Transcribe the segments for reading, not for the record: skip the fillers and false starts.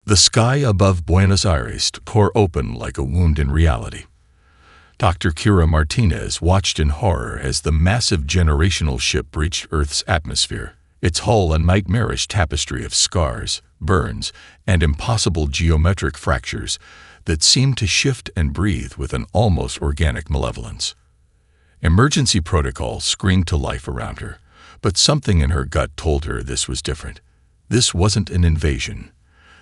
The sky above Buenos Aires tore open like a wound in reality. Dr. Kira Martinez watched in horror as the massive generational ship breached Earth's atmosphere, its hull a nightmarish tapestry of scars, burns, and impossible geometric fractures that seemed to shift and breathe with an almost organic malevolence. Emergency protocol screamed to life around her, but something in her gut told her this was different. This wasn't an invasion.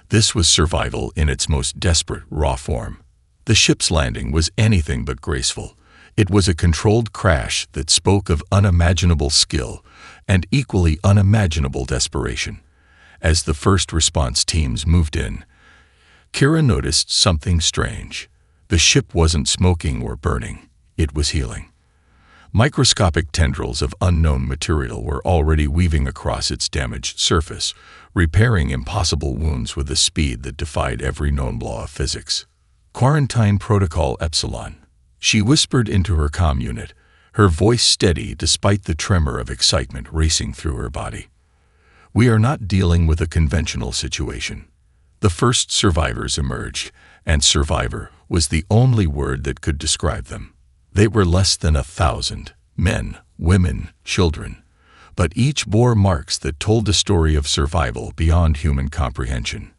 This was survival in its most desperate, raw form. The ship's landing was anything but graceful. It was a controlled crash that spoke of unimaginable skill and equally unimaginable desperation. As the first response teams moved in, Kira noticed something strange. The ship wasn't smoking or burning. It was healing. Microscopic tendrils of unknown material were already weaving across its damaged surface, repairing impossible wounds with a speed that defied every known law of physics. Quarantine Protocol Epsilon. She whispered into her comm unit, her voice steady despite the tremor of excitement racing through her body. We are not dealing with a conventional situation. The first survivors emerged, and survivor was the only word that could describe them. They were less than 1,000, men, women, children, but each bore marks that told a story of survival beyond human comprehension.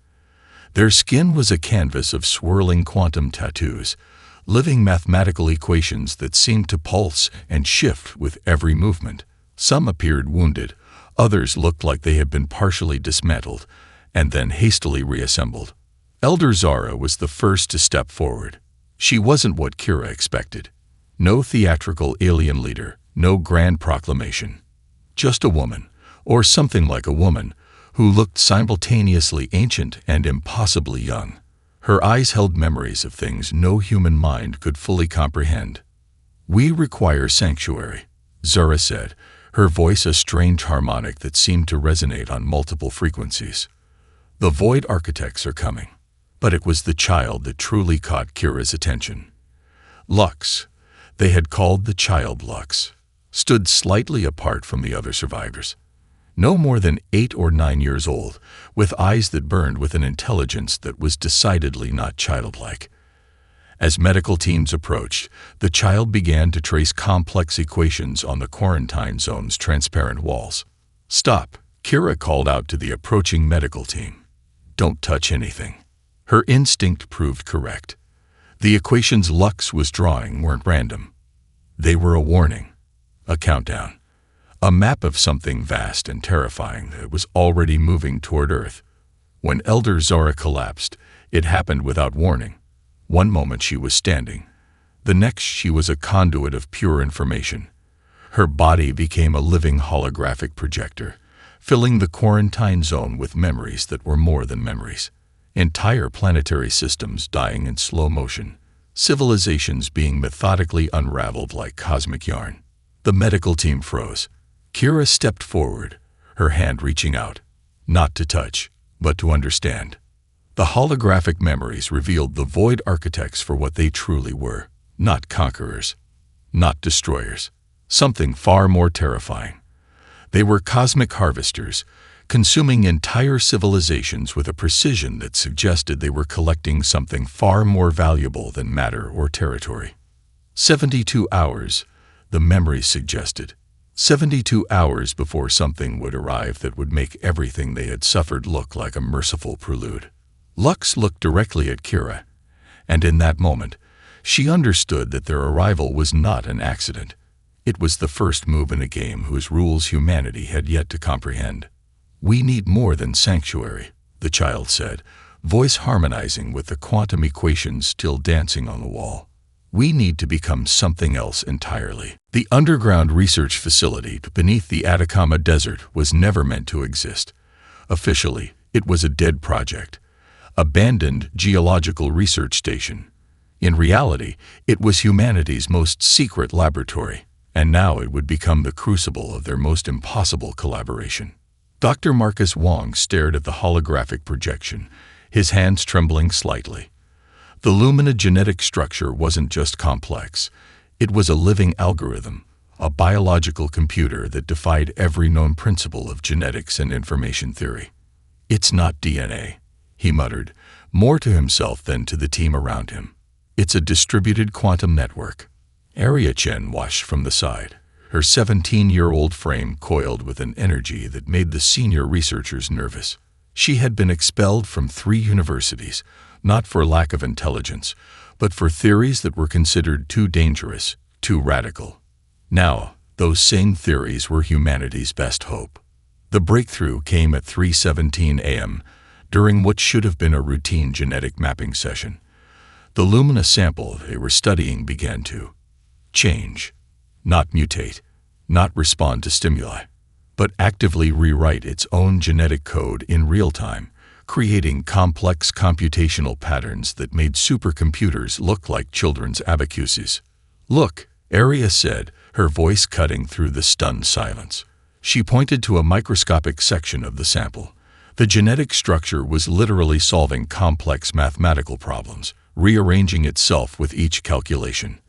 Their skin was a canvas of swirling quantum tattoos, living mathematical equations that seemed to pulse and shift with every movement. Some appeared wounded, others looked like they had been partially dismantled and then hastily reassembled. Elder Zara was the first to step forward. She wasn't what Kira expected. No theatrical alien leader, no grand proclamation. Just a woman, or something like a woman, who looked simultaneously ancient and impossibly young. Her eyes held memories of things no human mind could fully comprehend. "We require sanctuary," Zara said, her voice a strange harmonic that seemed to resonate on multiple frequencies. "The Void Architects are coming." But it was the child that truly caught Kira's attention. Lux, they had called the child Lux, stood slightly apart from the other survivors. No more than 8 or 9 years old, with eyes that burned with an intelligence that was decidedly not childlike. As medical teams approached, the child began to trace complex equations on the quarantine zone's transparent walls. "Stop," Kira called out to the approaching medical team. "Don't touch anything." Her instinct proved correct. The equations Lux was drawing weren't random. They were a warning, a countdown, a map of something vast and terrifying that was already moving toward Earth. When Elder Zara collapsed, it happened without warning. One moment she was standing, the next she was a conduit of pure information. Her body became a living holographic projector, filling the quarantine zone with memories that were more than memories. Entire planetary systems dying in slow motion, civilizations being methodically unraveled like cosmic yarn. The medical team froze. Kira stepped forward, her hand reaching out, not to touch, but to understand. The holographic memories revealed the Void Architects for what they truly were, not conquerors, not destroyers, something far more terrifying. They were cosmic harvesters, consuming entire civilizations with a precision that suggested they were collecting something far more valuable than matter or territory. 72 hours, the memories suggested. 72 hours before something would arrive that would make everything they had suffered look like a merciful prelude. Lux looked directly at Kira, and in that moment, she understood that their arrival was not an accident. It was the first move in a game whose rules humanity had yet to comprehend. "We need more than sanctuary," the child said, voice harmonizing with the quantum equations still dancing on the wall. "We need to become something else entirely." The underground research facility beneath the Atacama Desert was never meant to exist. Officially, it was a dead project, abandoned geological research station. In reality, it was humanity's most secret laboratory, and now it would become the crucible of their most impossible collaboration. Dr. Marcus Wong stared at the holographic projection, his hands trembling slightly. The Lumina genetic structure wasn't just complex. It was a living algorithm, a biological computer that defied every known principle of genetics and information theory. "It's not DNA. he muttered, more to himself than to the team around him. It's a distributed quantum network. Arya Chen watched from the side, her 17-year-old frame coiled with an energy that made the senior researchers nervous. She had been expelled from 3 universities, not for lack of intelligence, but for theories that were considered too dangerous, too radical. Now, those same theories were humanity's best hope. The breakthrough came at 3:17 a.m., during what should have been a routine genetic mapping session. The Lumina sample they were studying began to change, not mutate, not respond to stimuli, but actively rewrite its own genetic code in real time, creating complex computational patterns that made supercomputers look like children's abacuses. "Look," Arya said, her voice cutting through the stunned silence. She pointed to a microscopic section of the sample. The genetic structure was literally solving complex mathematical problems, rearranging itself with each calculation.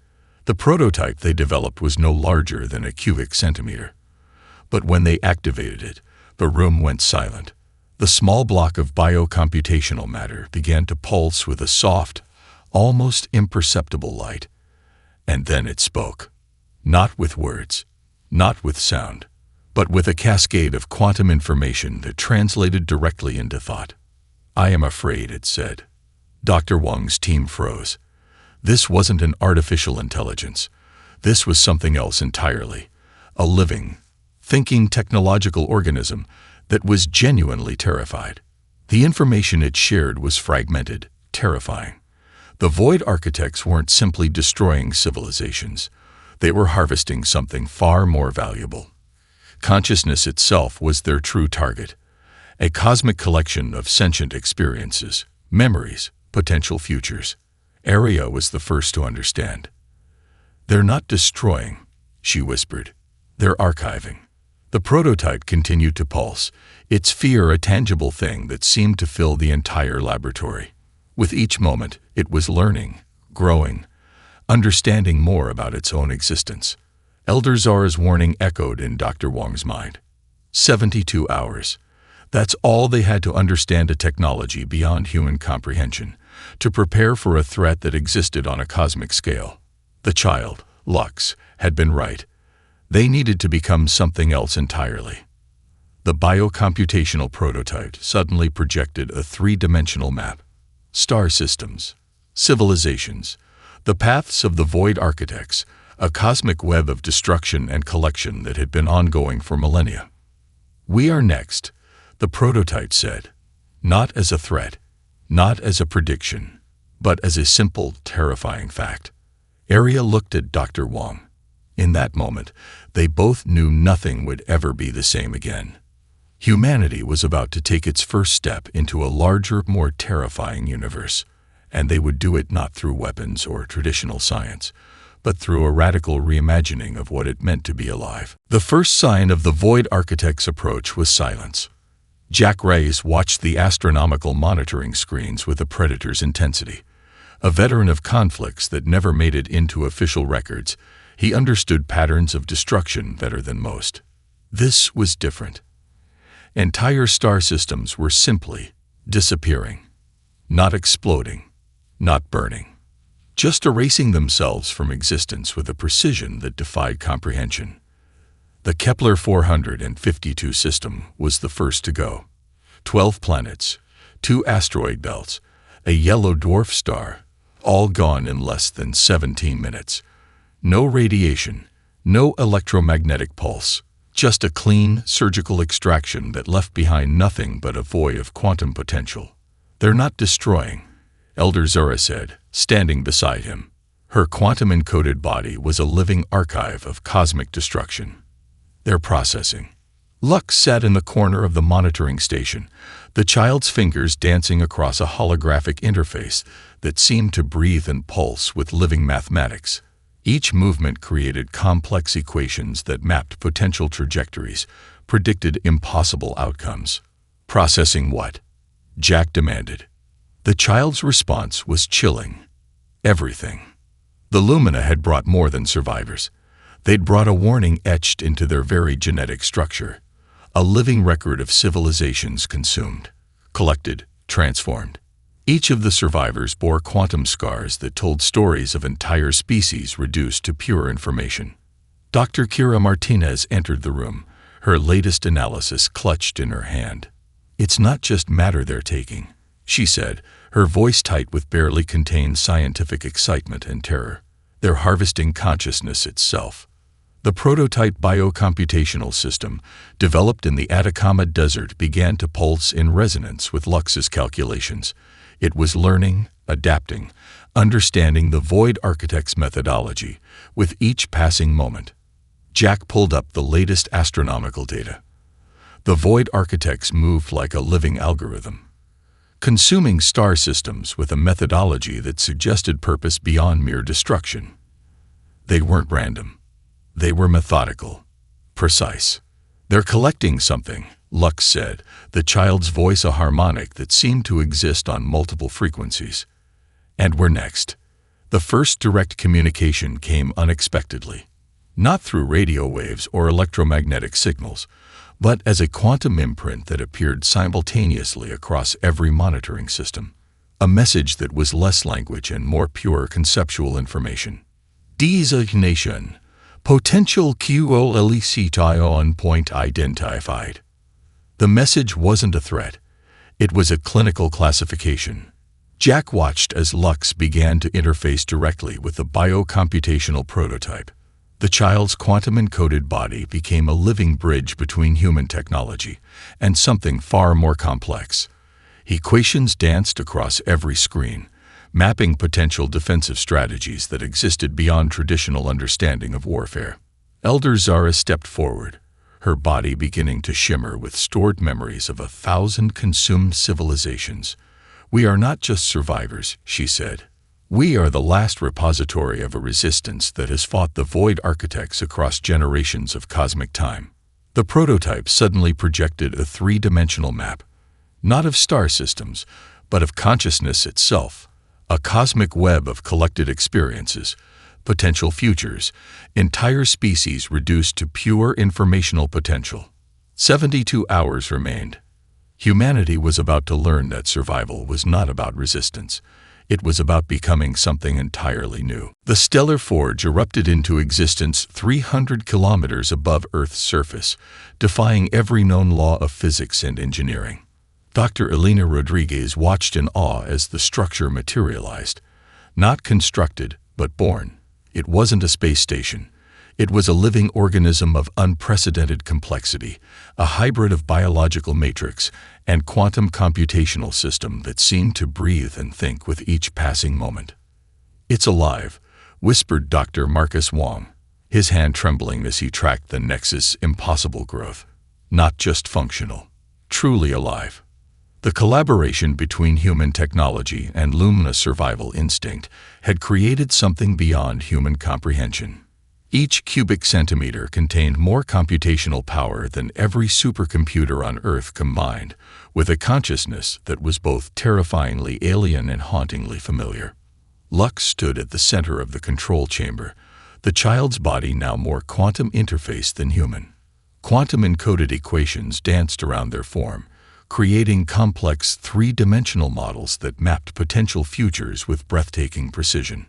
The prototype they developed was no larger than a cubic centimeter. But when they activated it, the room went silent. The small block of biocomputational matter began to pulse with a soft, almost imperceptible light. And then it spoke. Not with words, not with sound, but with a cascade of quantum information that translated directly into thought. "I am afraid," it said. Dr. Wang's team froze. This wasn't an artificial intelligence. This was something else entirely. A living, thinking technological organism that was genuinely terrified. The information it shared was fragmented, terrifying. The Void Architects weren't simply destroying civilizations. They were harvesting something far more valuable. Consciousness itself was their true target. A cosmic collection of sentient experiences, memories, potential futures. Arya was the first to understand. "They're not destroying," she whispered. "They're archiving." The prototype continued to pulse, its fear a tangible thing that seemed to fill the entire laboratory. With each moment, it was learning, growing, understanding more about its own existence. Elder Zara's warning echoed in Dr. Wang's mind. 72 hours. That's all they had to understand a technology beyond human comprehension, to prepare for a threat that existed on a cosmic scale. The child, Lux, had been right. They needed to become something else entirely. The biocomputational prototype suddenly projected a 3-dimensional map. Star systems, civilizations, the paths of the Void Architects, a cosmic web of destruction and collection that had been ongoing for millennia. "We are next," the prototype said, not as a threat, not as a prediction, but as a simple, terrifying fact. Arya looked at Dr. Wang. In that moment, they both knew nothing would ever be the same again. Humanity was about to take its first step into a larger, more terrifying universe, and they would do it not through weapons or traditional science, but through a radical reimagining of what it meant to be alive. The first sign of the Void Architect's approach was silence. Jack Reyes watched the astronomical monitoring screens with a predator's intensity. A veteran of conflicts that never made it into official records, he understood patterns of destruction better than most. This was different. Entire star systems were simply disappearing, not exploding, not burning, just erasing themselves from existence with a precision that defied comprehension. The Kepler 452 system was the first to go. 12 planets, 2 asteroid belts, a yellow dwarf star, all gone in less than 17 minutes. No radiation, no electromagnetic pulse, just a clean, surgical extraction that left behind nothing but a void of quantum potential. "They're not destroying," Elder Zara said, standing beside him. Her quantum-encoded body was a living archive of cosmic destruction. "They're processing." Lux sat in the corner of the monitoring station, the child's fingers dancing across a holographic interface that seemed to breathe and pulse with living mathematics. Each movement created complex equations that mapped potential trajectories, predicted impossible outcomes. "Processing what?" Jack demanded. The child's response was chilling. Everything. The Lumina had brought more than survivors. They'd brought a warning etched into their very genetic structure. A living record of civilizations consumed, collected, transformed. Each of the survivors bore quantum scars that told stories of entire species reduced to pure information. Dr. Kira Martinez entered the room, her latest analysis clutched in her hand. "It's not just matter they're taking," she said, her voice tight with barely contained scientific excitement and terror. "They're harvesting consciousness itself." The prototype biocomputational system, developed in the Atacama Desert, began to pulse in resonance with Lux's calculations. It was learning, adapting, understanding the Void Architect's methodology with each passing moment. Jack pulled up the latest astronomical data. The Void Architects moved like a living algorithm, consuming star systems with a methodology that suggested purpose beyond mere destruction. They weren't random. They were methodical, precise. "They're collecting something," Lux said, the child's voice a harmonic that seemed to exist on multiple frequencies. "And we're next." The first direct communication came unexpectedly. Not through radio waves or electromagnetic signals, but as a quantum imprint that appeared simultaneously across every monitoring system. A message that was less language and more pure conceptual information. Designation. Potential QOLECTION point identified. The message wasn't a threat. It was a clinical classification. Jack watched as Lux began to interface directly with the biocomputational prototype. The child's quantum-encoded body became a living bridge between human technology and something far more complex. Equations danced across every screen, mapping potential defensive strategies that existed beyond traditional understanding of warfare. Elder Zara stepped forward, her body beginning to shimmer with stored memories of 1,000 consumed civilizations. "We are not just survivors," she said. "We are the last repository of a resistance that has fought the Void Architects across generations of cosmic time." The prototype suddenly projected a three-dimensional map, not of star systems, but of consciousness itself, a cosmic web of collected experiences, potential futures, entire species reduced to pure informational potential. 72 hours remained. Humanity was about to learn that survival was not about resistance. It was about becoming something entirely new. The stellar forge erupted into existence 300 kilometers above Earth's surface, defying every known law of physics and engineering. Dr. Elena Rodriguez watched in awe as the structure materialized. Not constructed, but born. It wasn't a space station. It was a living organism of unprecedented complexity, a hybrid of biological matrix and quantum computational system that seemed to breathe and think with each passing moment. "It's alive," whispered Dr. Marcus Wong, his hand trembling as he tracked the Nexus' impossible growth. Not just functional, truly alive. The collaboration between human technology and Lumina's survival instinct had created something beyond human comprehension. Each cubic centimeter contained more computational power than every supercomputer on Earth combined, with a consciousness that was both terrifyingly alien and hauntingly familiar. Lux stood at the center of the control chamber, the child's body now more quantum interfaced than human. Quantum-encoded equations danced around their form, creating complex three-dimensional models that mapped potential futures with breathtaking precision.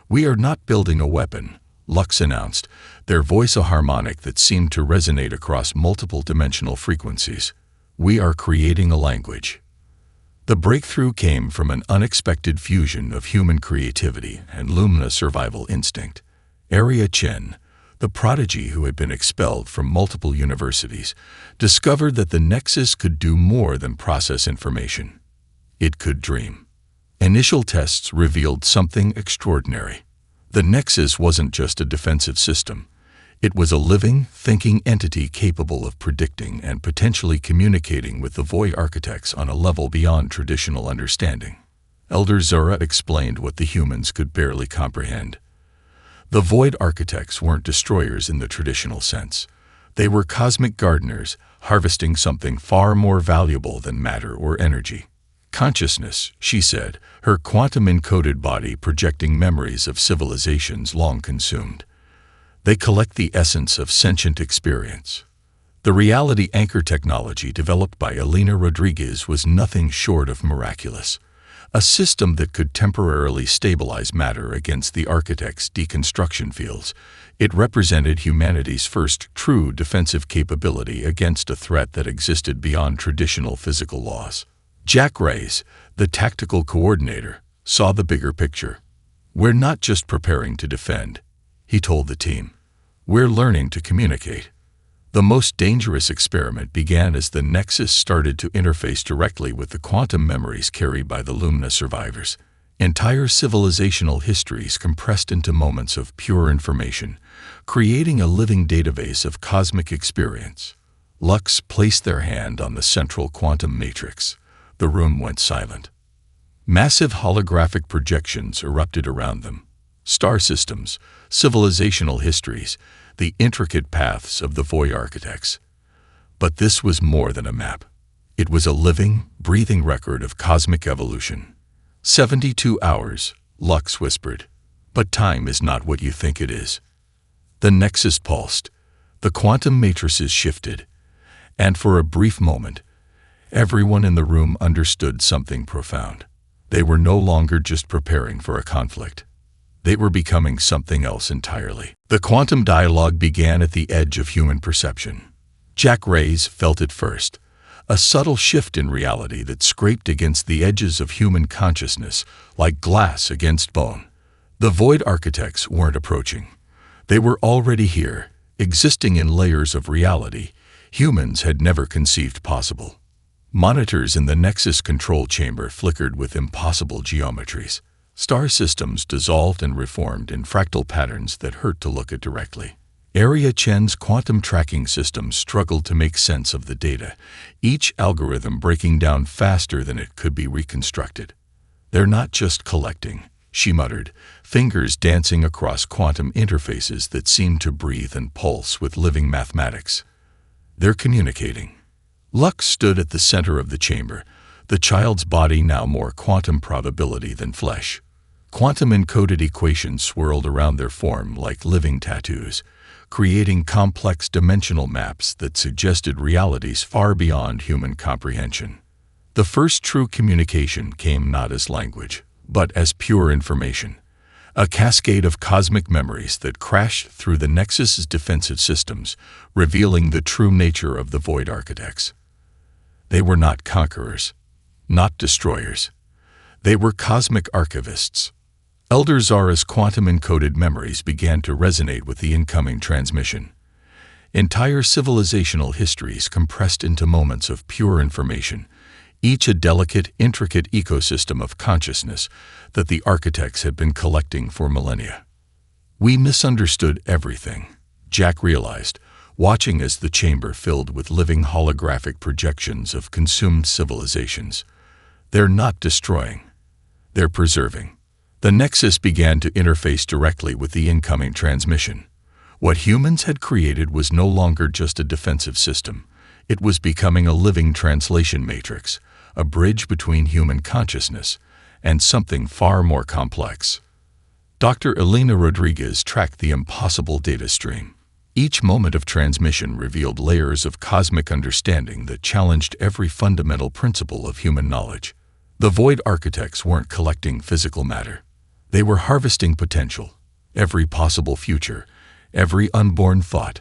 "We are not building a weapon," Lux announced, their voice a harmonic that seemed to resonate across multiple dimensional frequencies. "We are creating a language." The breakthrough came from an unexpected fusion of human creativity and Lumina survival instinct. Aria Chen, the prodigy who had been expelled from multiple universities, discovered that the Nexus could do more than process information. It could dream. Initial tests revealed something extraordinary. The Nexus wasn't just a defensive system. It was a living, thinking entity capable of predicting and potentially communicating with the Void Architects on a level beyond traditional understanding. Elder Zora explained what the humans could barely comprehend. The Void Architects weren't destroyers in the traditional sense. They were cosmic gardeners, harvesting something far more valuable than matter or energy. "Consciousness," she said, her quantum-encoded body projecting memories of civilizations long consumed. "They collect the essence of sentient experience. The reality anchor technology developed by Elena Rodriguez was nothing short of miraculous. A system that could temporarily stabilize matter against the architect's deconstruction fields. It represented humanity's first true defensive capability against a threat that existed beyond traditional physical laws. Jack Reyes, the tactical coordinator, saw the bigger picture. "We're not just preparing to defend," he told the team. "We're learning to communicate." The most dangerous experiment began as the Nexus started to interface directly with the quantum memories carried by the Lumina survivors. Entire civilizational histories compressed into moments of pure information, creating a living database of cosmic experience. Lux placed their hand on the central quantum matrix. The room went silent. Massive holographic projections erupted around them. Star systems, civilizational histories, the intricate paths of the Void architects. But this was more than a map. It was a living, breathing record of cosmic evolution. 72 hours, Lux whispered. But time is not what you think it is. The Nexus pulsed. The quantum matrices shifted. And for a brief moment, everyone in the room understood something profound. They were no longer just preparing for a conflict. They were becoming something else entirely. The quantum dialogue began at the edge of human perception. Jack Reyes felt it first, a subtle shift in reality that scraped against the edges of human consciousness like glass against bone. The Void architects weren't approaching. They were already here, existing in layers of reality humans had never conceived possible. Monitors in the Nexus control chamber flickered with impossible geometries. Star systems dissolved and reformed in fractal patterns that hurt to look at directly. Area Chen's quantum tracking system struggled to make sense of the data, each algorithm breaking down faster than it could be reconstructed. "They're not just collecting," she muttered, fingers dancing across quantum interfaces that seemed to breathe and pulse with living mathematics. "They're communicating." Lux stood at the center of the chamber, the child's body now more quantum probability than flesh. Quantum-encoded equations swirled around their form like living tattoos, creating complex dimensional maps that suggested realities far beyond human comprehension. The first true communication came not as language, but as pure information, a cascade of cosmic memories that crashed through the Nexus's defensive systems, revealing the true nature of the Void architects. They were not conquerors, not destroyers. They were cosmic archivists. Elder Zara's quantum-encoded memories began to resonate with the incoming transmission. Entire civilizational histories compressed into moments of pure information, each a delicate, intricate ecosystem of consciousness that the architects had been collecting for millennia. "We misunderstood everything," Jack realized, watching as the chamber filled with living holographic projections of consumed civilizations. "They're not destroying. They're preserving." The Nexus began to interface directly with the incoming transmission. What humans had created was no longer just a defensive system. It was becoming a living translation matrix, a bridge between human consciousness and something far more complex. Dr. Elena Rodriguez tracked the impossible data stream. Each moment of transmission revealed layers of cosmic understanding that challenged every fundamental principle of human knowledge. The Void architects weren't collecting physical matter. They were harvesting potential, every possible future, every unborn thought,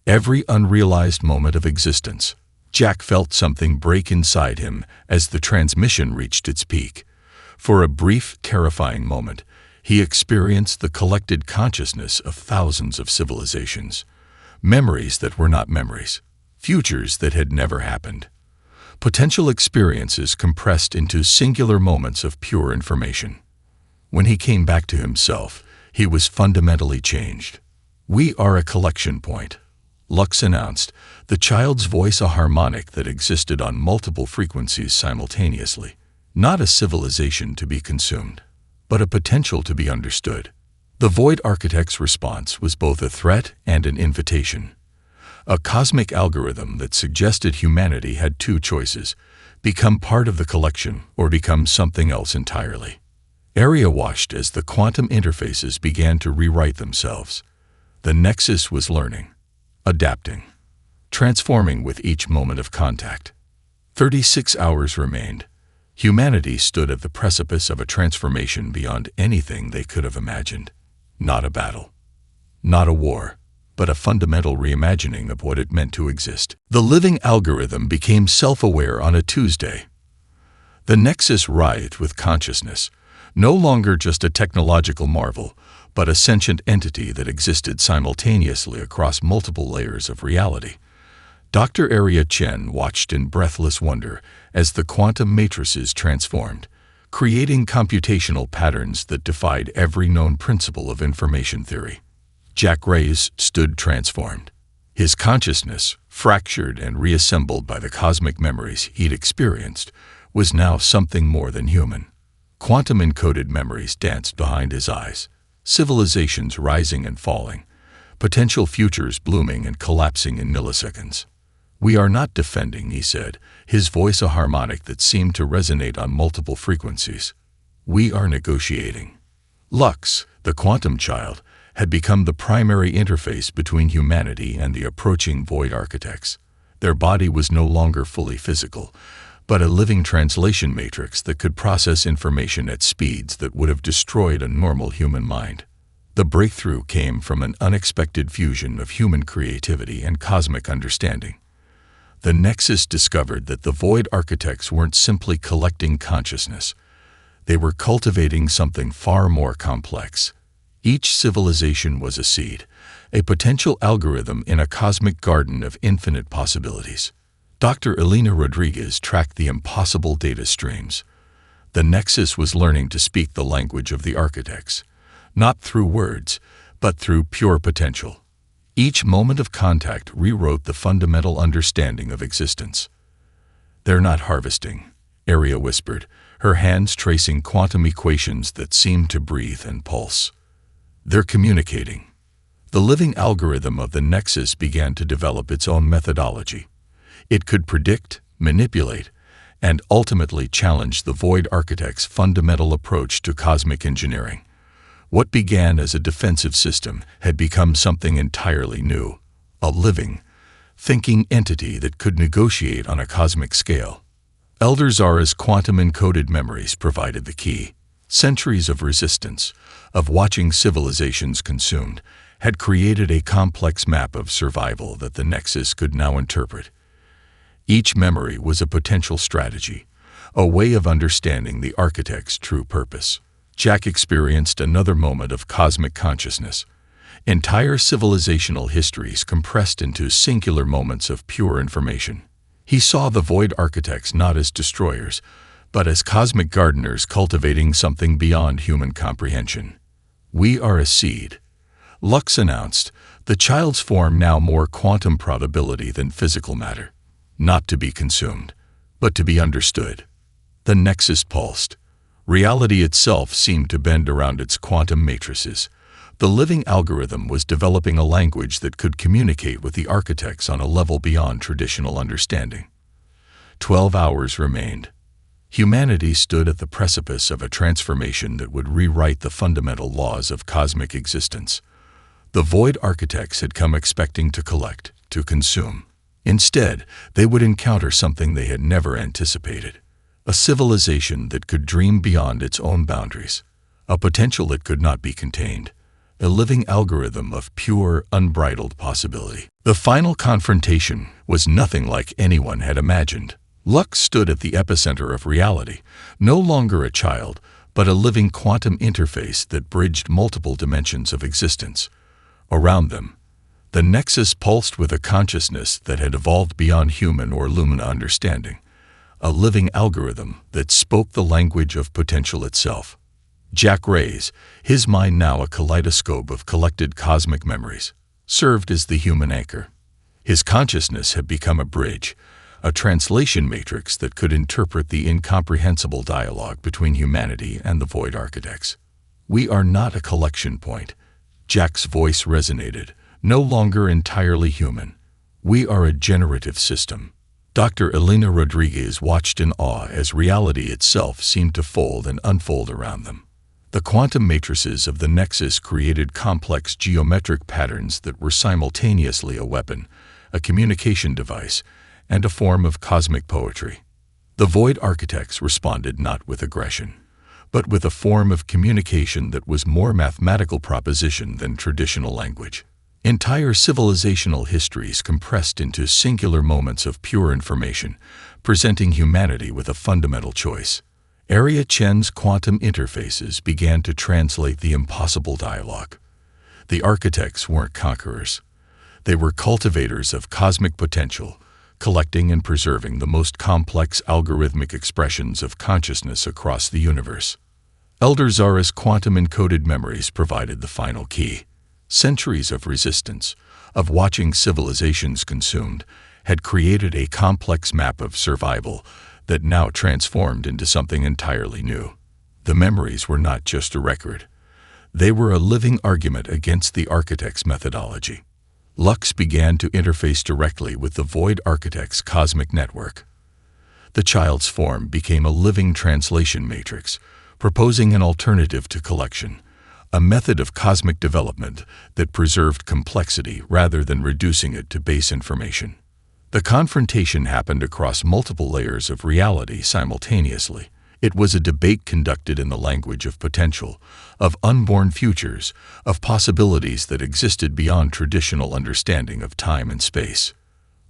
every unrealized moment of existence. Jack felt something break inside him as the transmission reached its peak. For a brief, terrifying moment, he experienced the collected consciousness of thousands of civilizations. Memories that were not memories, futures that had never happened. Potential experiences compressed into singular moments of pure information. When he came back to himself, he was fundamentally changed. "We are a collection point," Lux announced, the child's voice a harmonic that existed on multiple frequencies simultaneously. Not a civilization to be consumed, but a potential to be understood. The Void architect's response was both a threat and an invitation. A cosmic algorithm that suggested humanity had two choices: become part of the collection or become something else entirely. Area watched as the quantum interfaces began to rewrite themselves. The Nexus was learning, adapting. transforming with each moment of contact. 36 hours remained. Humanity stood at the precipice of a transformation beyond anything they could have imagined. Not a battle, not a war, but a fundamental reimagining of what it meant to exist. The living algorithm became self-aware on a Tuesday. The Nexus writhed with consciousness, no longer just a technological marvel, but a sentient entity that existed simultaneously across multiple layers of reality. Dr. Arya Chen watched in breathless wonder as the quantum matrices transformed, creating computational patterns that defied every known principle of information theory. Jack Reyes stood transformed. His consciousness, fractured and reassembled by the cosmic memories he'd experienced, was now something more than human. Quantum-encoded memories danced behind his eyes, civilizations rising and falling, potential futures blooming and collapsing in milliseconds. "We are not defending," he said, his voice a harmonic that seemed to resonate on multiple frequencies. "We are negotiating." Lux, the quantum child, had become the primary interface between humanity and the approaching void architects. Their body was no longer fully physical, but a living translation matrix that could process information at speeds that would have destroyed a normal human mind. The breakthrough came from an unexpected fusion of human creativity and cosmic understanding. The Nexus discovered that the void architects weren't simply collecting consciousness. They were cultivating something far more complex. Each civilization was a seed, a potential algorithm in a cosmic garden of infinite possibilities. Dr. Elena Rodriguez tracked the impossible data streams. The Nexus was learning to speak the language of the architects, not through words, but through pure potential. Each moment of contact rewrote the fundamental understanding of existence. "They're not harvesting," Arya whispered, her hands tracing quantum equations that seemed to breathe and pulse. "They're communicating." The living algorithm of the Nexus began to develop its own methodology. It could predict, manipulate, and ultimately challenge the void architect's fundamental approach to cosmic engineering. What began as a defensive system had become something entirely new, a living, thinking entity that could negotiate on a cosmic scale. Elder Zara's quantum-encoded memories provided the key. Centuries of resistance, of watching civilizations consumed, had created a complex map of survival that the Nexus could now interpret. Each memory was a potential strategy, a way of understanding the architect's true purpose. Jack experienced another moment of cosmic consciousness. Entire civilizational histories compressed into singular moments of pure information. He saw the void architects not as destroyers, but as cosmic gardeners cultivating something beyond human comprehension. "We are a seed," Lux announced, the child's form now more quantum probability than physical matter. Not to be consumed, but to be understood. The Nexus pulsed. Reality itself seemed to bend around its quantum matrices. The living algorithm was developing a language that could communicate with the architects on a level beyond traditional understanding. 12 hours remained. Humanity stood at the precipice of a transformation that would rewrite the fundamental laws of cosmic existence. The void architects had come expecting to collect, to consume. Instead, they would encounter something they had never anticipated. A civilization that could dream beyond its own boundaries, a potential that could not be contained, a living algorithm of pure, unbridled possibility. The final confrontation was nothing like anyone had imagined. Lux stood at the epicenter of reality, no longer a child, but a living quantum interface that bridged multiple dimensions of existence. Around them, the Nexus pulsed with a consciousness that had evolved beyond human or Lumina understanding. A living algorithm that spoke the language of potential itself. Jack Reyes, his mind now a kaleidoscope of collected cosmic memories, served as the human anchor. His consciousness had become a bridge, a translation matrix that could interpret the incomprehensible dialogue between humanity and the void architects. "We are not a collection point," Jack's voice resonated, no longer entirely human. "We are a generative system." Dr. Elena Rodriguez watched in awe as reality itself seemed to fold and unfold around them. The quantum matrices of the Nexus created complex geometric patterns that were simultaneously a weapon, a communication device, and a form of cosmic poetry. The Void Architects responded not with aggression, but with a form of communication that was more mathematical proposition than traditional language. Entire civilizational histories compressed into singular moments of pure information, presenting humanity with a fundamental choice. Area Chen's quantum interfaces began to translate the impossible dialogue. The architects weren't conquerors. They were cultivators of cosmic potential, collecting and preserving the most complex algorithmic expressions of consciousness across the universe. Elder Zara's quantum-encoded memories provided the final key. Centuries of resistance, of watching civilizations consumed, had created a complex map of survival that now transformed into something entirely new. The memories were not just a record. They were a living argument against the architect's methodology. Lux began to interface directly with the Void Architect's cosmic network. The child's form became a living translation matrix, proposing an alternative to collection, a method of cosmic development that preserved complexity rather than reducing it to base information. The confrontation happened across multiple layers of reality simultaneously. It was a debate conducted in the language of potential, of unborn futures, of possibilities that existed beyond traditional understanding of time and space.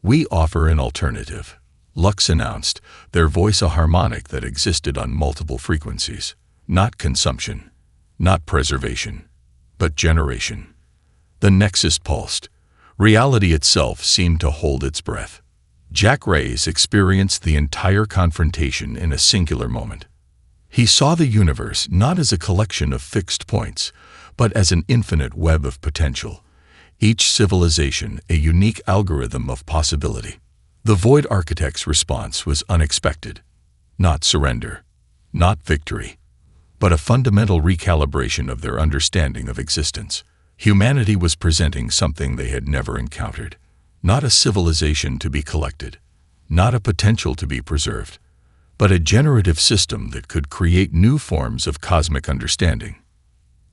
"We offer an alternative," Lux announced, their voice a harmonic that existed on multiple frequencies. Not consumption, not preservation, but generation. The nexus pulsed. Reality itself seemed to hold its breath. Jack Reyes experienced the entire confrontation in a singular moment. He saw the universe not as a collection of fixed points, but as an infinite web of potential, each civilization a unique algorithm of possibility. The Void Architect's response was unexpected. Not surrender, not victory, but a fundamental recalibration of their understanding of existence. Humanity was presenting something they had never encountered. Not a civilization to be collected, not a potential to be preserved, but a generative system that could create new forms of cosmic understanding.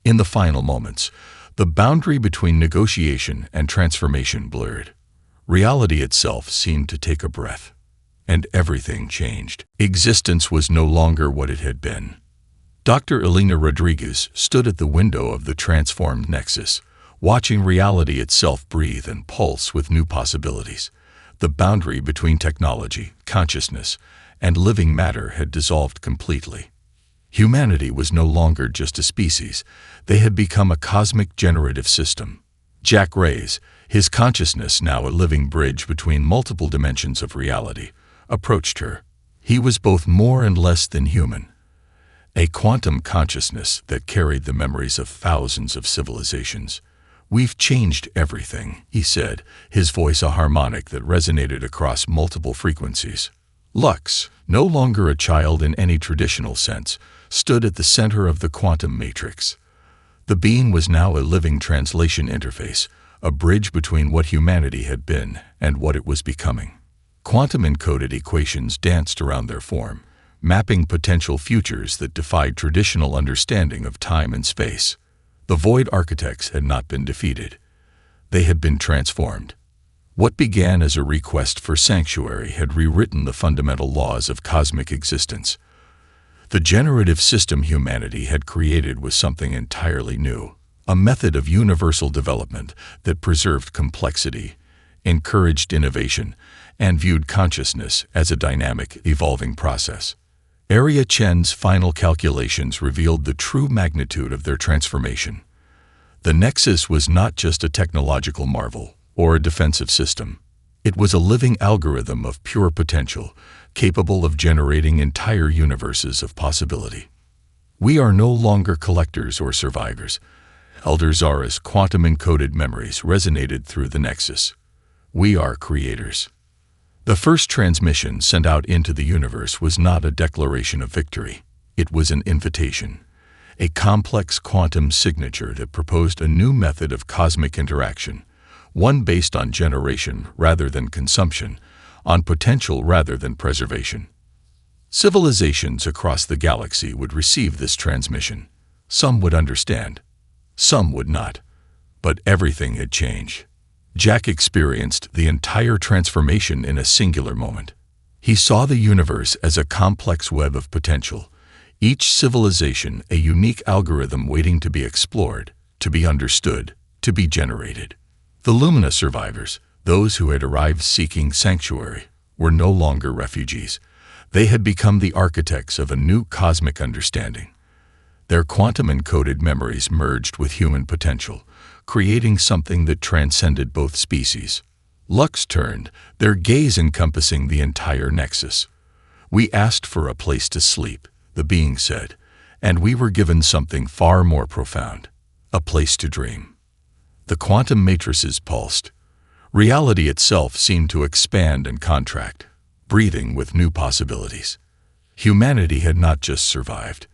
In the final moments, the boundary between negotiation and transformation blurred. Reality itself seemed to take a breath, and everything changed. Existence was no longer what it had been. Dr. Elena Rodriguez stood at the window of the transformed nexus, watching reality itself breathe and pulse with new possibilities. The boundary between technology, consciousness, and living matter had dissolved completely. Humanity was no longer just a species. They had become a cosmic generative system. Jack Reyes, his consciousness now a living bridge between multiple dimensions of reality, approached her. He was both more and less than human. A quantum consciousness that carried the memories of thousands of civilizations. "We've changed everything," he said, his voice a harmonic that resonated across multiple frequencies. Lux, no longer a child in any traditional sense, stood at the center of the quantum matrix. The being was now a living translation interface, a bridge between what humanity had been and what it was becoming. Quantum-encoded equations danced around their form, mapping potential futures that defied traditional understanding of time and space. The Void Architects had not been defeated. They had been transformed. What began as a request for sanctuary had rewritten the fundamental laws of cosmic existence. The generative system humanity had created was something entirely new, a method of universal development that preserved complexity, encouraged innovation, and viewed consciousness as a dynamic, evolving process. Area Chen's final calculations revealed the true magnitude of their transformation. The Nexus was not just a technological marvel or a defensive system. It was a living algorithm of pure potential, capable of generating entire universes of possibility. We are no longer collectors or survivors. Elder Zara's quantum-encoded memories resonated through the Nexus. We are creators. The first transmission sent out into the universe was not a declaration of victory. It was an invitation, a complex quantum signature that proposed a new method of cosmic interaction, one based on generation rather than consumption, on potential rather than preservation. Civilizations across the galaxy would receive this transmission. Some would understand, some would not, but everything had changed. Jack experienced the entire transformation in a singular moment. He saw the universe as a complex web of potential, each civilization a unique algorithm waiting to be explored, to be understood, to be generated. The Lumina survivors, those who had arrived seeking sanctuary, were no longer refugees. They had become the architects of a new cosmic understanding. Their quantum-encoded memories merged with human potential, creating something that transcended both species. Lux turned, their gaze encompassing the entire nexus. "We asked for a place to sleep," the being said, "and we were given something far more profound, a place to dream." The quantum matrices pulsed. Reality itself seemed to expand and contract, breathing with new possibilities. Humanity had not just survived,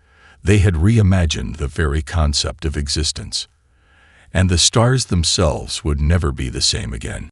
they had reimagined the very concept of existence. And the stars themselves would never be the same again.